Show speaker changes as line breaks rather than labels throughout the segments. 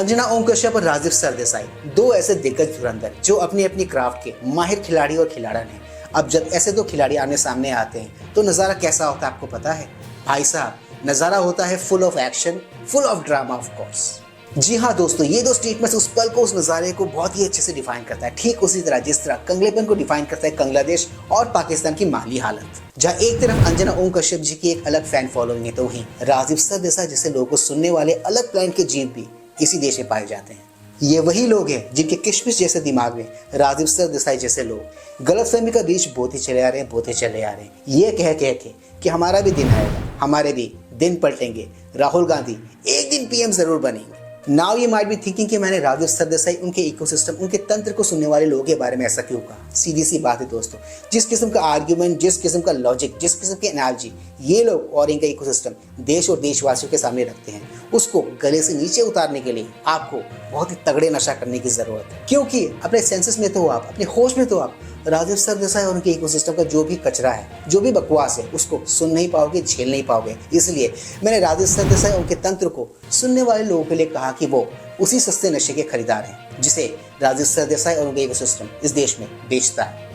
अंजना ओम कश्यप और राजीव सरदेसाई, दो ऐसे दिग्गज धुरंधर जो अपनी अपनी क्राफ्ट के माहिर खिलाड़ी और खिलाड़न हैं। अब जब ऐसे दो खिलाड़ी आमने सामने आते हैं तो नज़ारा कैसा होता है आपको पता है भाई साहब? नज़ारा होता है full of action, full of drama of course. जी हाँ दोस्तों, ये दो स्टेटमेंट्स उस पल को, उस नज़ारे को बहुत ही अच्छे से डिफाइन करता है। ठीक उसी तरह जिस तरह कंगलेपन को डिफाइन करता है बांग्लादेश और पाकिस्तान की माली हालत। जहाँ एक तरफ अंजना ओम कश्यप जी की एक अलग फैन फॉलोइंग है, तो वहीं राजीव सरदेसाई जैसे लोगों को सुनने वाले अलग प्लान के जीव भी इसी देश में पाए जाते हैं। ये वही लोग हैं जिनके किशमिश जैसे दिमाग में राजीव सरदेसाई जैसे लोग गलतफहमी का बीज बोते चले आ रहे हैं, ये कह के कि हमारा भी दिन आएगा, हमारे भी दिन पलटेंगे, राहुल गांधी एक दिन पीएम जरूर बनेंगे। Now you might be thinking कि मैंने राजीव सरदेसाई, उनके इकोसिस्टम, उनके तंत्र को सुनने वाले लोगों के बारे में ऐसा क्यों कहा। सीधी सी बात है दोस्तों, जिस किस्म का आर्ग्यूमेंट, जिस किस्म का लॉजिक, जिस किस्म की एनालॉजी ये लोग और इनका इकोसिस्टम देश और देशवासियों के सामने रखते हैं, उसको गले से नीचे उतारने के लिए आपको बहुत ही तगड़े नशा करने की जरूरत है। क्योंकि अपने सेंसेस में तो आप, अपने होश में तो आप राजीव सरदेसाई और उनके इकोसिस्टम का जो भी कचरा है, जो भी बकवास है, उसको सुन नहीं पाओगे, झेल नहीं पाओगे। इसलिए मैंने राजीव सरदेसाई और उनके तंत्र को सुनने वाले लोगों के लिए कहा कि वो उसी सस्ते नशे के खरीदार हैं जिसे राजीव सरदेसाई और उनके इकोसिस्टम इस देश में बेचता है।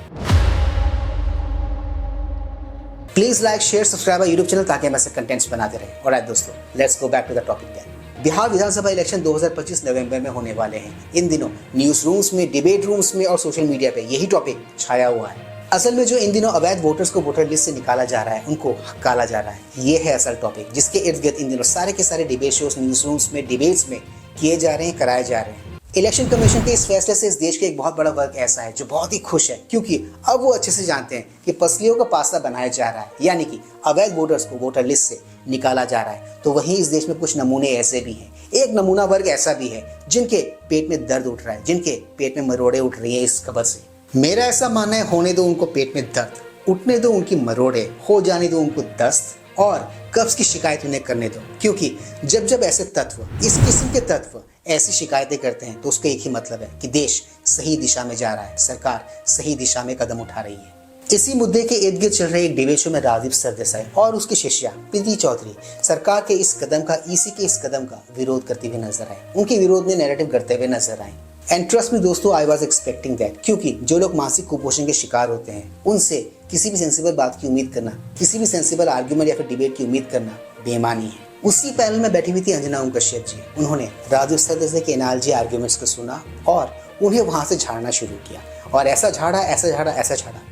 Please like, share, subscribe YouTube channel ताकि हम ऐसे कंटेंट्स बनाते रहें। और दोस्तों, let's go back to the topic then. Bihar विधानसभा इलेक्शन 2025 नवंबर में होने वाले हैं। इन दिनों न्यूज रूम्स में, डिबेट रूम्स में और सोशल मीडिया पे यही टॉपिक छाया हुआ है। असल में जो इन दिनों अवैध वोटर्स को वोटर लिस्ट से निकाला जा रहा है, उनको हकाला जा रहा है, ये है असल टॉपिक, जिसके इर्द गिर्द इन दिनों सारे के सारे डिबेट शोज, न्यूज रूम्स में, डिबेट्स में किए जा रहे हैं, कराए जा रहे हैं। इलेक्शन कमीशन के इस फैसले से इस देश के एक बहुत बड़ा वर्ग ऐसा है जो बहुत ही खुश है, क्योंकि अब वो अच्छे से जानते हैं कि पसलियों का पास्ता बनाया जा रहा है, यानी कि अवैध वोटर्स को वोटर लिस्ट से निकाला जा रहा है। तो वहीं इस देश में कुछ नमूने ऐसे भी हैं, एक नमूना वर्ग ऐसा भी है जिनके पेट में दर्द उठ रहा है, जिनके पेट में मरोड़े उठ रही है इस खबर से। मेरा ऐसा मानना है, होने दो उनको पेट में दर्द, उठने दो उनकी मरोड़े, हो जाने दो उनको दस्त, और कब्ज की शिकायत उन्हें करने दो। क्योंकि जब जब ऐसे तत्व, इस किस्म के तत्व ऐसी शिकायतें करते हैं तो उसका एक ही मतलब है कि देश सही दिशा में जा रहा है, सरकार सही दिशा में कदम उठा रही है। इसी मुद्दे के इर्द गिर्द चल रहे एक डिबेट शो में राजीव सरदेसाई और उसकी शिष्या प्रीति चौधरी सरकार के इस कदम का, ईसी के इस कदम का विरोध करते हुए नजर आए, उनके विरोध में नैरेटिव करते हुए नजर आए। एंड ट्रस्ट मी दोस्तों, आई वाज एक्सपेक्टिंग दैट, क्योंकि जो लोग मानसिक कुपोषण के शिकार होते हैं उनसे किसी भी सेंसिबल बात की उम्मीद करना, किसी भी सेंसिबल आर्ग्यूमेंट या फिर डिबेट की उम्मीद करना बेईमानी है। उसी पैनल में बैठी हुई थी अंजना ओम कश्यप जी। उन्होंने राजीव सरदेसाई के एनालॉजी आर्ग्यूमेंट्स को सुना और उन्हें वहां से झाड़ना शुरू किया, और ऐसा झाड़ा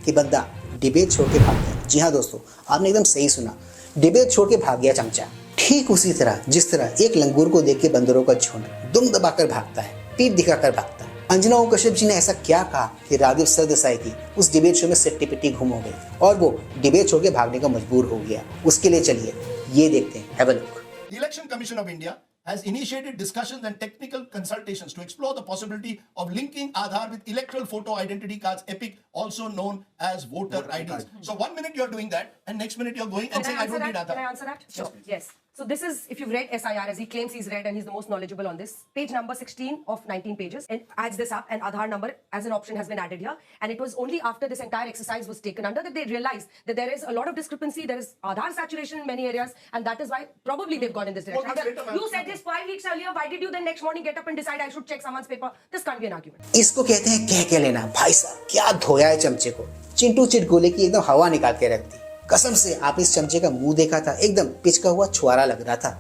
कि बंदा डिबेट छोड़ के भाग गया। जी हाँ दोस्तों, आपने एकदम सही सुना, डिबेट छोड़ के भाग गया चमचा। ठीक उसी तरह जिस तरह एक लंगूर को देख के बंदरों का झुंड दुम दबाकर भागता है, पीठ दिखाकर भागता है। अंजना ओम कश्यप जी ने ऐसा क्या कहा कि राजीव सरदेसाई की उस डिबेट शो में सिट्टी पिट्टी घूम हो गई और वो डिबेट छोड़ के भागने का मजबूर हो गया। उसके लिए चलिए ये देखते हैं, have a look.
The Election Commission of India has initiated discussions and technical consultations to explore the possibility of linking Aadhaar with electoral photo identity cards, EPIC, also known as voter IDs. So 1 minute you're doing that, and next minute you're going and saying I don't need Aadhaar.
Can I answer that? Sure. Yes. So this is, if you've read SIR, as he claims he's read and he's the most knowledgeable on this, page number 16 of 19 pages, and adds this up, and Aadhaar number as an option has been added here. And it was only after this entire exercise was taken under that they realized that there is a lot of discrepancy, there is Aadhaar saturation in many areas, and that is why probably they've gone in this direction. Agar you said this 5 weeks earlier, why did you then next morning get up and decide I should check someone's paper? This can't be an argument.
इसको कहते हैं कह के लेना। भाई साहब क्या धोया है चमचे को, चिंटू चिट गोले की एकदम हवा निकाल के रख दी। कसम से आप इस चमचे का मुंह देखा था, एकदम पिचका हुआ छुआरा लग रहा था।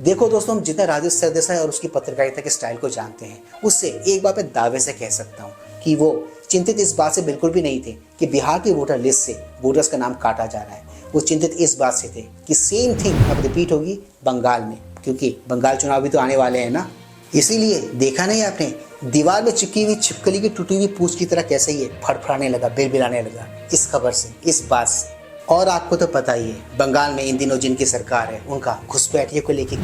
देखो दोस्तों, हम जितना राजीव सरदेसाई और उसकी पत्रकारिता के स्टाइल को जानते हैं, उससे एक बात मैं दावे से कह सकता हूँ कि वो चिंतित इस बात से बिल्कुल भी नहीं थे कि बिहार की वोटर लिस्ट से वोटर्स का नाम काटा जा रहा है। वो चिंतित इस बात से थे कि सेम थिंग अब रिपीट होगी बंगाल में, क्योंकि बंगाल चुनाव भी तो आने वाले हैं ना। इसीलिए देखा नहीं आपने, दीवार में चिपकी हुई छिपकली की टूटी हुई पूंछ की तरह कैसे ये फड़फड़ाने लगा, बिलबिलाने लगा इस खबर से, इस बात से। और आपको तो पता ही है बंगाल में इन दिनों जिनकी सरकार है उनका घुसपैठिए को लेकर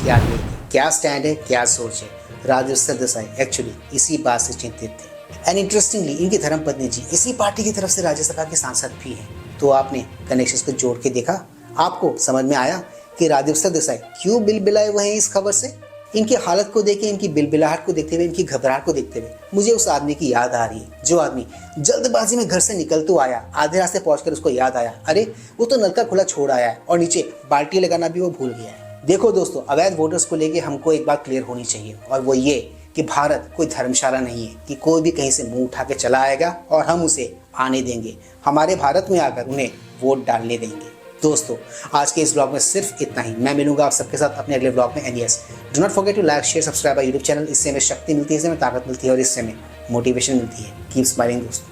क्या स्टैंड है, क्या सोच है। राजीव सरदेसाई एक्चुअली इसी बात से चिंतित थे। एंड इंटरेस्टिंगली इनकी धर्मपत्नी जी इसी पार्टी की तरफ से राज्यसभा के सांसद भी हैं। तो आपने कनेक्शंस को जोड़ के देखा, आपको समझ में आया कि राजीव सरदेसाई क्यों बिलबिलाए हुए हैं इस खबर से। इनकी हालत को देखे, इनकी बिलबिलाहट को देखते हुए, इनकी घबराहट को देखते हुए मुझे उस आदमी की याद आ रही है जो आदमी जल्दबाजी में घर से निकल तो आया, आधे रास्ते पहुंचकर उसको याद आया अरे वो तो नलका खुला छोड़ आया है और नीचे बाल्टी लगाना भी वो भूल गया है। देखो दोस्तों, अवैध वोटर्स को लेके हमको एक बात क्लियर होनी चाहिए, और वो ये कि भारत कोई धर्मशाला नहीं है कि कोई भी कहीं से मुंह उठा के चला आएगा और हम उसे आने देंगे, हमारे भारत में आकर उन्हें वोट डालने देंगे। दोस्तों, आज के इस ब्लॉग में सिर्फ इतना ही। मैं मिलूंगा आप सबके साथ अपने अगले ब्लॉग में। And yes, do not forget to like share subscribe YouTube channel. इससे हमें शक्ति मिलती है, इससे हमें ताकत मिलती है और इससे हमें मोटिवेशन मिलती है। कीप स्माइलिंग दोस्तों।